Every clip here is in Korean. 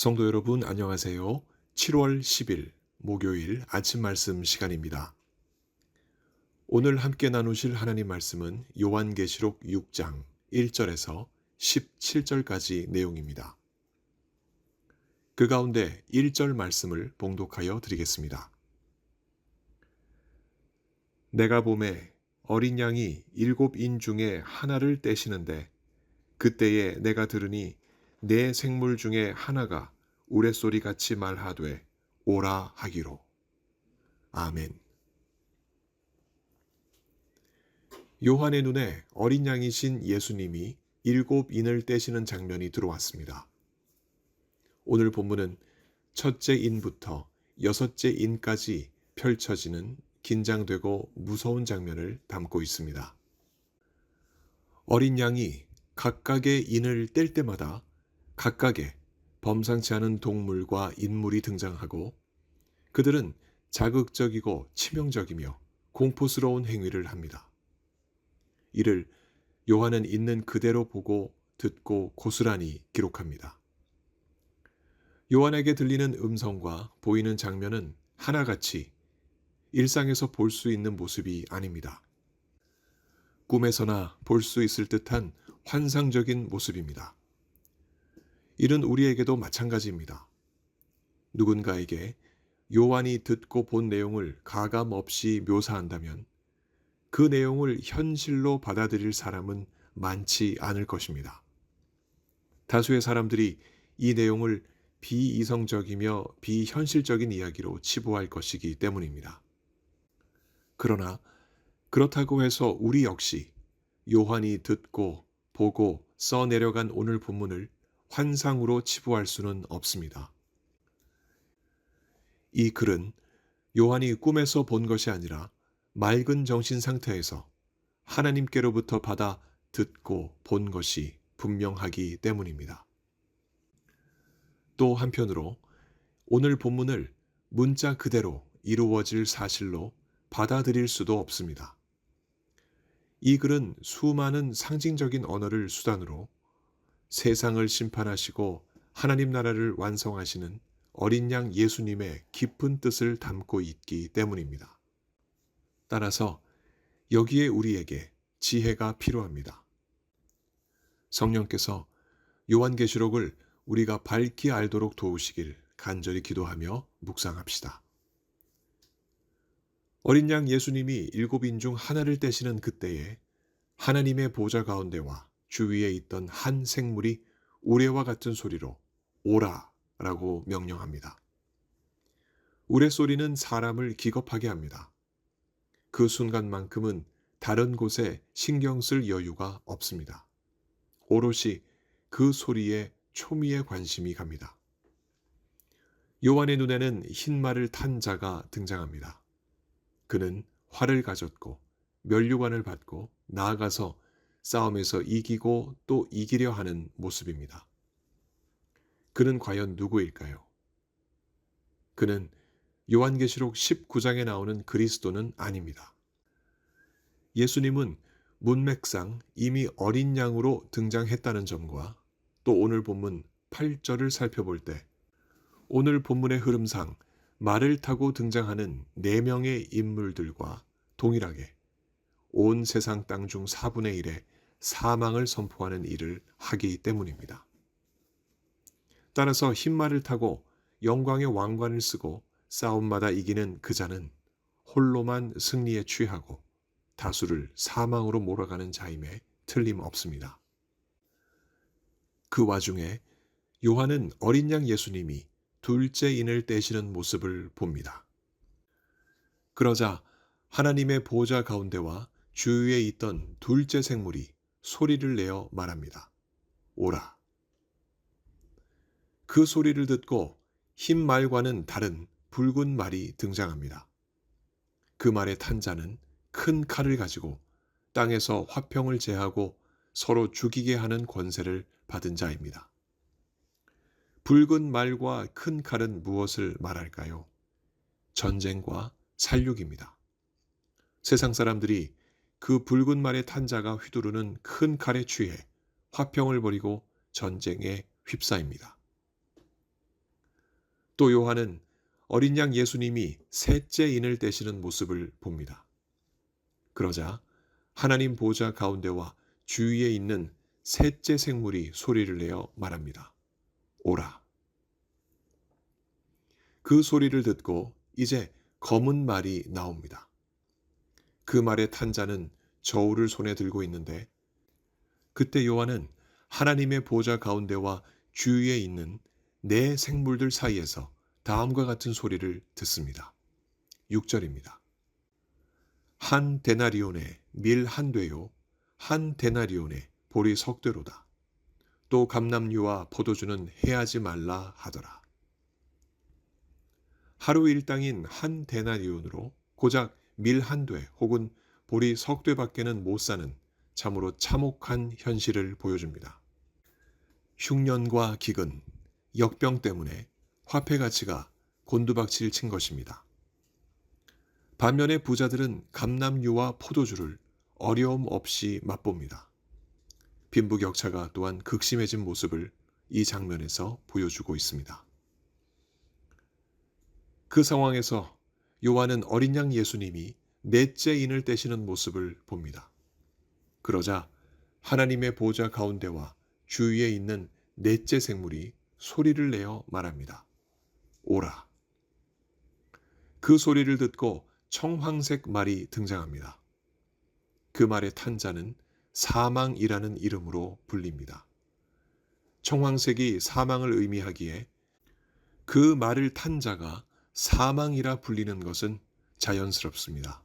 성도 여러분 안녕하세요. 7월 10일 목요일 아침 말씀 시간입니다. 오늘 함께 나누실 하나님 말씀은 요한계시록 6장 1절에서 17절까지 내용입니다. 그 가운데 1절 말씀을 봉독하여 드리겠습니다. 내가 보매 어린 양이 7인 중에 하나를 떼시는데 그때에 내가 들으니 네 생물 중에 하나가 우레소리같이 말하되 오라 하기로. 아멘. 요한의 눈에 어린 양이신 예수님이 7인을 떼시는 장면이 들어왔습니다. 오늘 본문은 첫째 인부터 6째 인까지 펼쳐지는 긴장되고 무서운 장면을 담고 있습니다. 어린 양이 각각의 인을 뗄 때마다 각각의 범상치 않은 동물과 인물이 등장하고 그들은 자극적이고 치명적이며 공포스러운 행위를 합니다. 이를 요한은 있는 그대로 보고 듣고 고스란히 기록합니다. 요한에게 들리는 음성과 보이는 장면은 하나같이 일상에서 볼 수 있는 모습이 아닙니다. 꿈에서나 볼 수 있을 듯한 환상적인 모습입니다. 이는 우리에게도 마찬가지입니다. 누군가에게 요한이 듣고 본 내용을 가감 없이 묘사한다면 그 내용을 현실로 받아들일 사람은 많지 않을 것입니다. 다수의 사람들이 이 내용을 비이성적이며 비현실적인 이야기로 치부할 것이기 때문입니다. 그러나 그렇다고 해서 우리 역시 요한이 듣고 보고 써내려간 오늘 본문을 환상으로 치부할 수는 없습니다. 이 글은 요한이 꿈에서 본 것이 아니라 맑은 정신 상태에서 하나님께로부터 받아 듣고 본 것이 분명하기 때문입니다. 또 한편으로 오늘 본문을 문자 그대로 이루어질 사실로 받아들일 수도 없습니다. 이 글은 수많은 상징적인 언어를 수단으로 세상을 심판하시고 하나님 나라를 완성하시는 어린 양 예수님의 깊은 뜻을 담고 있기 때문입니다. 따라서 여기에 우리에게 지혜가 필요합니다. 성령께서 요한계시록을 우리가 밝히 알도록 도우시길 간절히 기도하며 묵상합시다. 어린 양 예수님이 7인 중 하나를 떼시는 그때에 하나님의 보좌 가운데와 주위에 있던 한 생물이 우레와 같은 소리로 오라 라고 명령합니다. 우레소리는 사람을 기겁하게 합니다. 그 순간만큼은 다른 곳에 신경 쓸 여유가 없습니다. 오롯이 그 소리에 초미의 관심이 갑니다. 요한의 눈에는 흰 말을 탄 자가 등장합니다. 그는 활을 가졌고 면류관을 받고 나아가서 싸움에서 이기고 또 이기려 하는 모습입니다. 그는 과연 누구일까요? 그는 요한계시록 19장에 나오는 그리스도는 아닙니다. 예수님은 문맥상 이미 어린 양으로 등장했다는 점과 또 오늘 본문 8절을 살펴볼 때 오늘 본문의 흐름상 말을 타고 등장하는 4명의 인물들과 동일하게 온 세상 땅 중 4분의 1의 사망을 선포하는 일을 하기 때문입니다. 따라서 흰 말을 타고 영광의 왕관을 쓰고 싸움마다 이기는 그 자는 홀로만 승리에 취하고 다수를 사망으로 몰아가는 자임에 틀림없습니다. 그 와중에 요한은 어린 양 예수님이 둘째 인을 떼시는 모습을 봅니다. 그러자 하나님의 보좌 가운데와 주위에 있던 둘째 생물이 소리를 내어 말합니다. 오라. 그 소리를 듣고 흰 말과는 다른 붉은 말이 등장합니다. 그 말의 탄 자는 큰 칼을 가지고 땅에서 화평을 제하고 서로 죽이게 하는 권세를 받은 자입니다. 붉은 말과 큰 칼은 무엇을 말할까요? 전쟁과 살육입니다. 세상 사람들이 그 붉은 말의 탄 자가 휘두르는 큰 칼에 취해 화평을 벌이고 전쟁에 휩싸입니다. 또 요한은 어린 양 예수님이 셋째 인을 떼시는 모습을 봅니다. 그러자 하나님 보좌 가운데와 주위에 있는 셋째 생물이 소리를 내어 말합니다. 오라. 그 소리를 듣고 이제 검은 말이 나옵니다. 그 말의 탄자는 저울을 손에 들고 있는데 그때 요한은 하나님의 보좌 가운데와 주위에 있는 네 생물들 사이에서 다음과 같은 소리를 듣습니다. 6절입니다. 한 데나리온에 밀 한 되요 한 데나리온에 보리 석 되로다. 또 감람류와 포도주는 해하지 말라 하더라. 하루 일당인 한 데나리온으로 고작 밀 한 되 혹은 보리 석 되밖에는 못 사는 참으로 참혹한 현실을 보여줍니다. 흉년과 기근, 역병 때문에 화폐 가치가 곤두박질 친 것입니다. 반면에 부자들은 감람류와 포도주를 어려움 없이 맛봅니다. 빈부격차가 또한 극심해진 모습을 이 장면에서 보여주고 있습니다. 그 상황에서 요한은 어린 양 예수님이 넷째 인을 떼시는 모습을 봅니다. 그러자 하나님의 보좌 가운데와 주위에 있는 넷째 생물이 소리를 내어 말합니다. 오라. 그 소리를 듣고 청황색 말이 등장합니다. 그 말의 탄자는 사망이라는 이름으로 불립니다. 청황색이 사망을 의미하기에 그 말을 탄 자가 사망이라 불리는 것은 자연스럽습니다.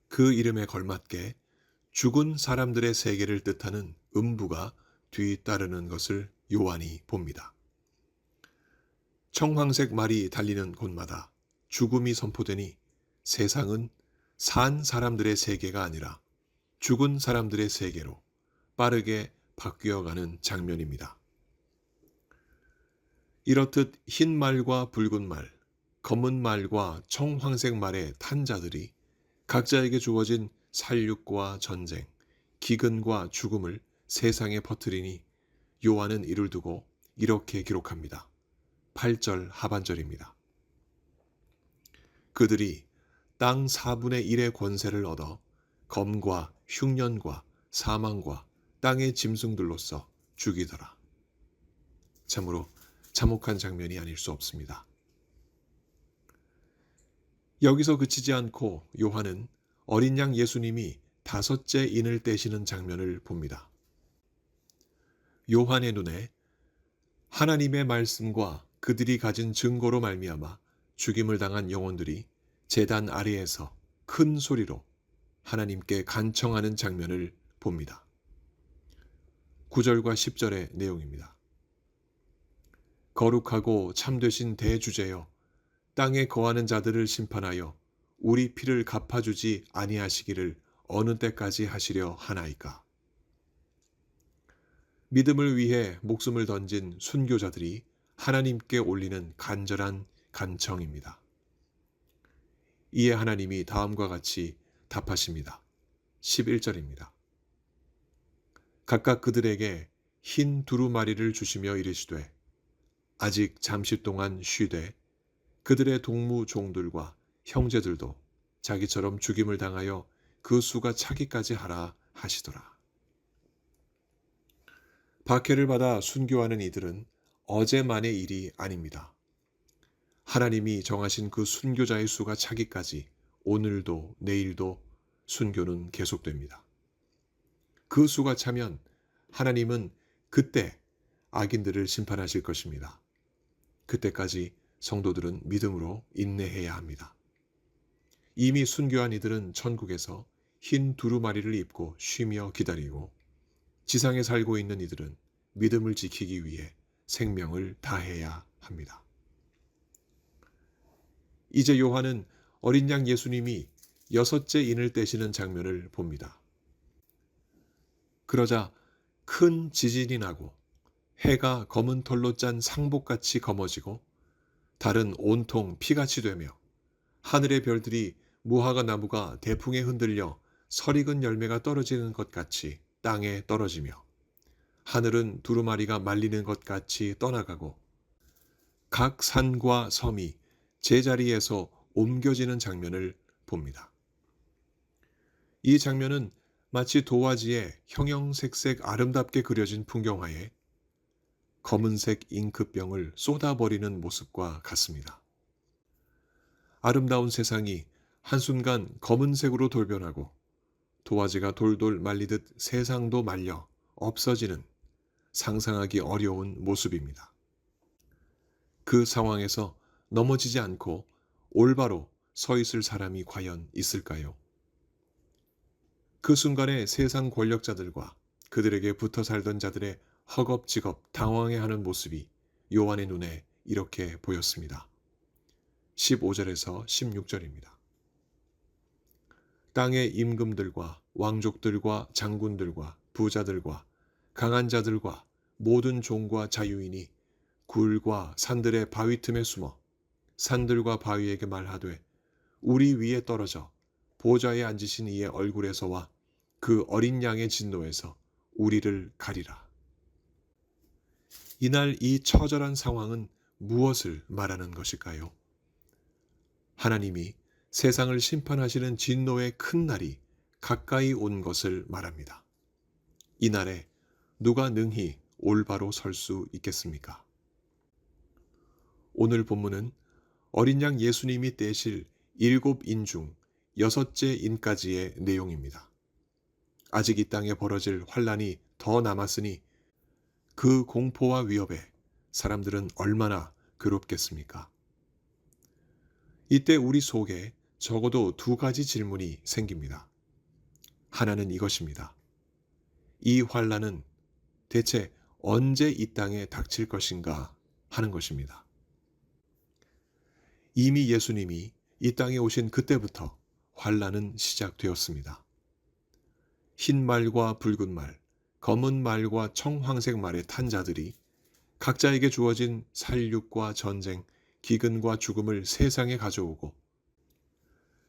그 이름에 걸맞게 죽은 사람들의 세계를 뜻하는 음부가 뒤따르는 것을 요한이 봅니다. 청황색 말이 달리는 곳마다 죽음이 선포되니 세상은 산 사람들의 세계가 아니라 죽은 사람들의 세계로 빠르게 바뀌어가는 장면입니다. 이렇듯 흰 말과 붉은 말, 검은 말과 청황색 말의 탄자들이 각자에게 주어진 살육과 전쟁, 기근과 죽음을 세상에 퍼뜨리니 요한은 이를 두고 이렇게 기록합니다. 8절 하반절입니다. 그들이 땅 4분의 1의 권세를 얻어 검과 흉년과 사망과 땅의 짐승들로서 죽이더라. 참으로 참혹한 장면이 아닐 수 없습니다. 여기서 그치지 않고 요한은 어린 양 예수님이 다섯째 인을 떼시는 장면을 봅니다. 요한의 눈에 하나님의 말씀과 그들이 가진 증거로 말미암아 죽임을 당한 영혼들이 제단 아래에서 큰 소리로 하나님께 간청하는 장면을 봅니다. 9절과 10절의 내용입니다. 거룩하고 참되신 대주제여, 땅에 거하는 자들을 심판하여 우리 피를 갚아주지 아니하시기를 어느 때까지 하시려 하나이까. 믿음을 위해 목숨을 던진 순교자들이 하나님께 올리는 간절한 간청입니다. 이에 하나님이 다음과 같이 답하십니다. 11절입니다. 각각 그들에게 흰 두루마리를 주시며 이르시되 아직 잠시 동안 쉬되 그들의 동무 종들과 형제들도 자기처럼 죽임을 당하여 그 수가 차기까지 하라 하시더라. 박해를 받아 순교하는 이들은 어제만의 일이 아닙니다. 하나님이 정하신 그 순교자의 수가 차기까지 오늘도 내일도 순교는 계속됩니다. 그 수가 차면 하나님은 그때 악인들을 심판하실 것입니다. 그때까지 성도들은 믿음으로 인내해야 합니다. 이미 순교한 이들은 천국에서 흰 두루마리를 입고 쉬며 기다리고 지상에 살고 있는 이들은 믿음을 지키기 위해 생명을 다해야 합니다. 이제 요한은 어린 양 예수님이 여섯째 인을 떼시는 장면을 봅니다. 그러자 큰 지진이 나고 해가 검은 털로 짠 상복같이 검어지고 달은 온통 피같이 되며 하늘의 별들이 무화과 나무가 대풍에 흔들려 설익은 열매가 떨어지는 것 같이 땅에 떨어지며 하늘은 두루마리가 말리는 것 같이 떠나가고 각 산과 섬이 제자리에서 옮겨지는 장면을 봅니다. 이 장면은 마치 도화지에 형형색색 아름답게 그려진 풍경화에 검은색 잉크병을 쏟아버리는 모습과 같습니다. 아름다운 세상이 한순간 검은색으로 돌변하고 도화지가 돌돌 말리듯 세상도 말려 없어지는 상상하기 어려운 모습입니다. 그 상황에서 넘어지지 않고 올바로 서 있을 사람이 과연 있을까요? 그 순간에 세상 권력자들과 그들에게 붙어 살던 자들의 허겁지겁 당황해하는 모습이 요한의 눈에 이렇게 보였습니다. 15절에서 16절입니다. 땅의 임금들과 왕족들과 장군들과 부자들과 강한 자들과 모든 종과 자유인이 굴과 산들의 바위 틈에 숨어 산들과 바위에게 말하되 우리 위에 떨어져 보좌에 앉으신 이의 얼굴에서와 그 어린 양의 진노에서 우리를 가리라. 이날 이 처절한 상황은 무엇을 말하는 것일까요? 하나님이 세상을 심판하시는 진노의 큰 날이 가까이 온 것을 말합니다. 이날에 누가 능히 올바로 설 수 있겠습니까? 오늘 본문은 어린 양 예수님이 떼실 7인 중 6째 인까지의 내용입니다. 아직 이 땅에 벌어질 환란이 더 남았으니 그 공포와 위협에 사람들은 얼마나 괴롭겠습니까? 이때 우리 속에 적어도 2가지 질문이 생깁니다. 하나는 이것입니다. 이 환란은 대체 언제 이 땅에 닥칠 것인가 하는 것입니다. 이미 예수님이 이 땅에 오신 그때부터 환란은 시작되었습니다. 흰 말과 붉은 말, 검은 말과 청황색 말의 탄 자들이 각자에게 주어진 살육과 전쟁, 기근과 죽음을 세상에 가져오고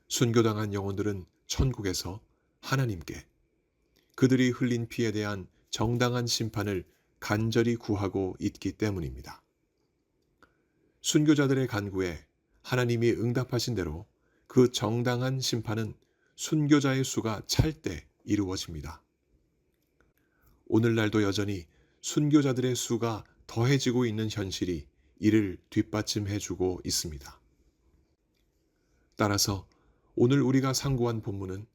순교당한 영혼들은 천국에서 하나님께 그들이 흘린 피에 대한 정당한 심판을 간절히 구하고 있기 때문입니다. 순교자들의 간구에 하나님이 응답하신 대로 그 정당한 심판은 순교자의 수가 찰 때 이루어집니다. 오늘날도 여전히 순교자들의 수가 더해지고 있는 현실이 이를 뒷받침해주고 있습니다. 따라서 오늘 우리가 상고한 본문은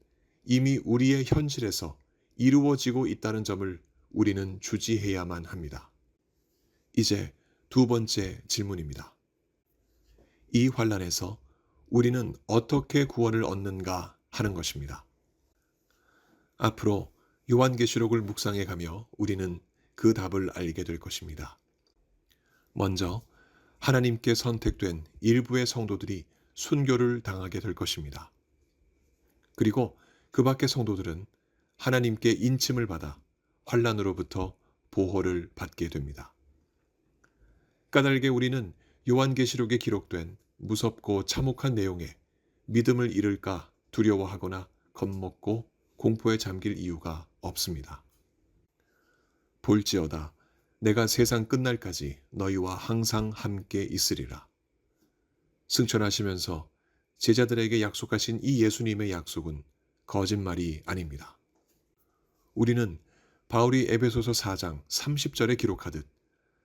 이미 우리의 현실에서 이루어지고 있다는 점을 우리는 주지해야만 합니다. 이제 2번째 질문입니다. 이 환란에서 우리는 어떻게 구원을 얻는가 하는 것입니다. 앞으로 요한계시록을 묵상해 가며 우리는 그 답을 알게 될 것입니다. 먼저 하나님께 선택된 일부의 성도들이 순교를 당하게 될 것입니다. 그리고 그 밖의 성도들은 하나님께 인침을 받아 환란으로부터 보호를 받게 됩니다. 까닭에 우리는 요한계시록에 기록된 무섭고 참혹한 내용에 믿음을 잃을까 두려워하거나 겁먹고 공포에 잠길 이유가 없습니다. 볼지어다 내가 세상 끝날까지 너희와 항상 함께 있으리라. 승천하시면서 제자들에게 약속하신 이 예수님의 약속은 거짓말이 아닙니다. 우리는 바울이 에베소서 4장 30절에 기록하듯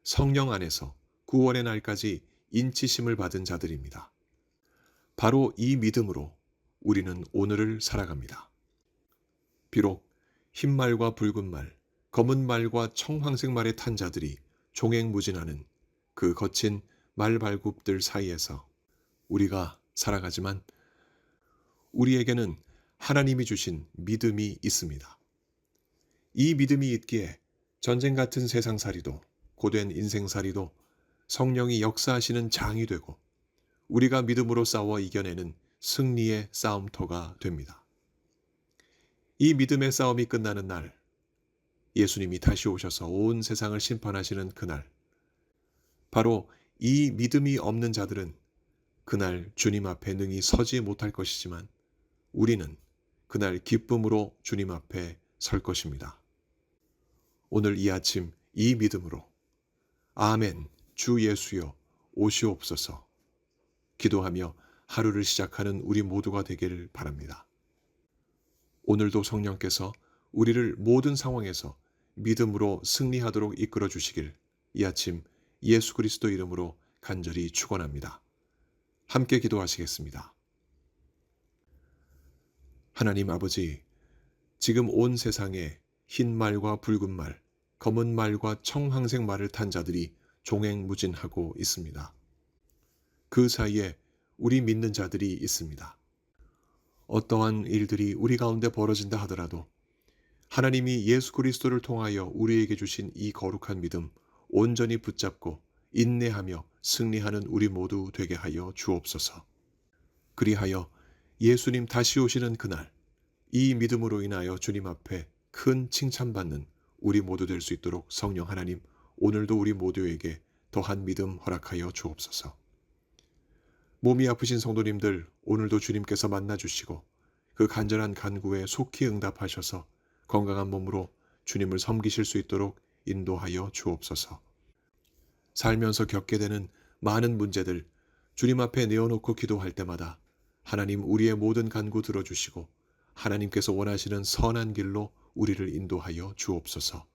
성령 안에서 구원의 날까지 인치심을 받은 자들입니다. 바로 이 믿음으로 우리는 오늘을 살아갑니다. 비록 흰 말과 붉은 말, 검은 말과 청황색 말의 탄 자들이 종횡무진하는 그 거친 말발굽들 사이에서 우리가 살아가지만 우리에게는 하나님이 주신 믿음이 있습니다. 이 믿음이 있기에 전쟁 같은 세상살이도 고된 인생살이도 성령이 역사하시는 장이 되고 우리가 믿음으로 싸워 이겨내는 승리의 싸움터가 됩니다. 이 믿음의 싸움이 끝나는 날, 예수님이 다시 오셔서 온 세상을 심판하시는 그날, 바로 이 믿음이 없는 자들은 그날 주님 앞에 능히 서지 못할 것이지만 우리는 그날 기쁨으로 주님 앞에 설 것입니다. 오늘 이 아침 이 믿음으로 아멘, 주 예수여 오시옵소서. 기도하며 하루를 시작하는 우리 모두가 되기를 바랍니다. 오늘도 성령께서 우리를 모든 상황에서 믿음으로 승리하도록 이끌어 주시길 이 아침 예수 그리스도 이름으로 간절히 축원합니다. 함께 기도하시겠습니다. 하나님 아버지, 지금 온 세상에 흰 말과 붉은 말, 검은 말과 청황색 말을 탄 자들이 종횡무진하고 있습니다. 그 사이에 우리 믿는 자들이 있습니다. 어떠한 일들이 우리 가운데 벌어진다 하더라도 하나님이 예수 그리스도를 통하여 우리에게 주신 이 거룩한 믿음 온전히 붙잡고 인내하며 승리하는 우리 모두 되게 하여 주옵소서. 그리하여 예수님 다시 오시는 그날 이 믿음으로 인하여 주님 앞에 큰 칭찬받는 우리 모두 될 수 있도록 성령 하나님 오늘도 우리 모두에게 더한 믿음 허락하여 주옵소서. 몸이 아프신 성도님들 오늘도 주님께서 만나주시고 그 간절한 간구에 속히 응답하셔서 건강한 몸으로 주님을 섬기실 수 있도록 인도하여 주옵소서. 살면서 겪게 되는 많은 문제들 주님 앞에 내어놓고 기도할 때마다 하나님 우리의 모든 간구 들어주시고 하나님께서 원하시는 선한 길로 우리를 인도하여 주옵소서.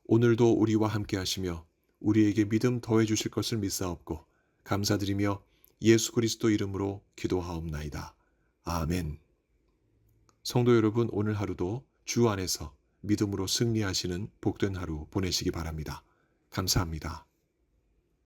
오늘도 우리와 함께 하시며 우리에게 믿음 더해 주실 것을 믿사옵고 감사드리며 예수 그리스도 이름으로 기도하옵나이다. 아멘. 성도 여러분, 오늘 하루도 주 안에서 믿음으로 승리하시는 복된 하루 보내시기 바랍니다. 감사합니다.